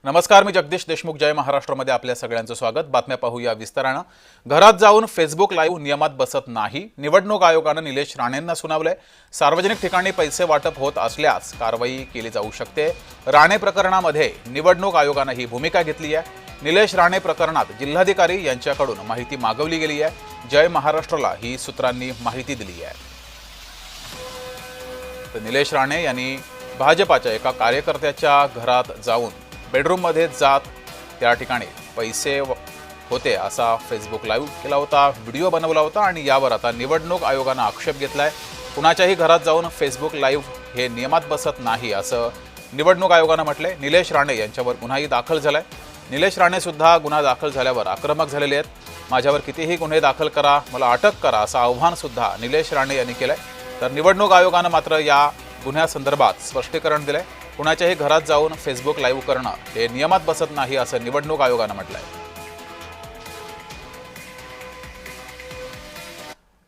नमस्कार, मी जगदीश देशमुख. जय महाराष्ट्रमध्ये आपल्या सगळ्यांचं स्वागत. बातम्या पाहूया विस्तारानं. घरात जाऊन फेसबुक लाईव्ह नियमात बसत नाही. निवडणूक आयोगानं निलेश राणेंना सुनावलंय. सार्वजनिक ठिकाणी पैसे वाटप होत असल्यास कारवाई केली जाऊ शकते. राणे प्रकरणामध्ये निवडणूक आयोगानं ही भूमिका घेतली आहे. निलेश राणे प्रकरणात जिल्हाधिकारी यांच्याकडून माहिती मागवली गेली आहे. जय महाराष्ट्रला ही सूत्रांनी माहिती दिली आहे. तर निलेश राणे यांनी भाजपाच्या एका कार्यकर्त्याच्या घरात जाऊन बेडरूममध्ये जात त्या ठिकाणी पैसे होते असा फेसबुक लाईव्ह केला होता, व्हिडिओ बनवला होता आणि यावर आता निवडणूक आयोगानं आक्षेप घेतलाय. कुणाच्याही घरात जाऊन फेसबुक लाईव्ह हे नियमात बसत नाही असं निवडणूक आयोगानं म्हटलंय. निलेश राणे यांच्यावर गुन्हाही दाखल झालाय. निलेश राणे सुद्धा गुन्हा दाखल झाल्यावर आक्रमक झालेले आहेत. माझ्यावर कितीही गुन्हे दाखल करा, मला अटक करा असं आव्हान सुद्धा निलेश राणे यांनी केलंय. तर निवडणूक आयोगानं मात्र या गुन्ह्यासंदर्भात स्पष्टीकरण दिलंय. कुणाच्याही घरात जाऊन फेसबुक लाईव्ह करणं हे नियमात बसत नाही असं निवडणूक आयोगानं म्हटलंय.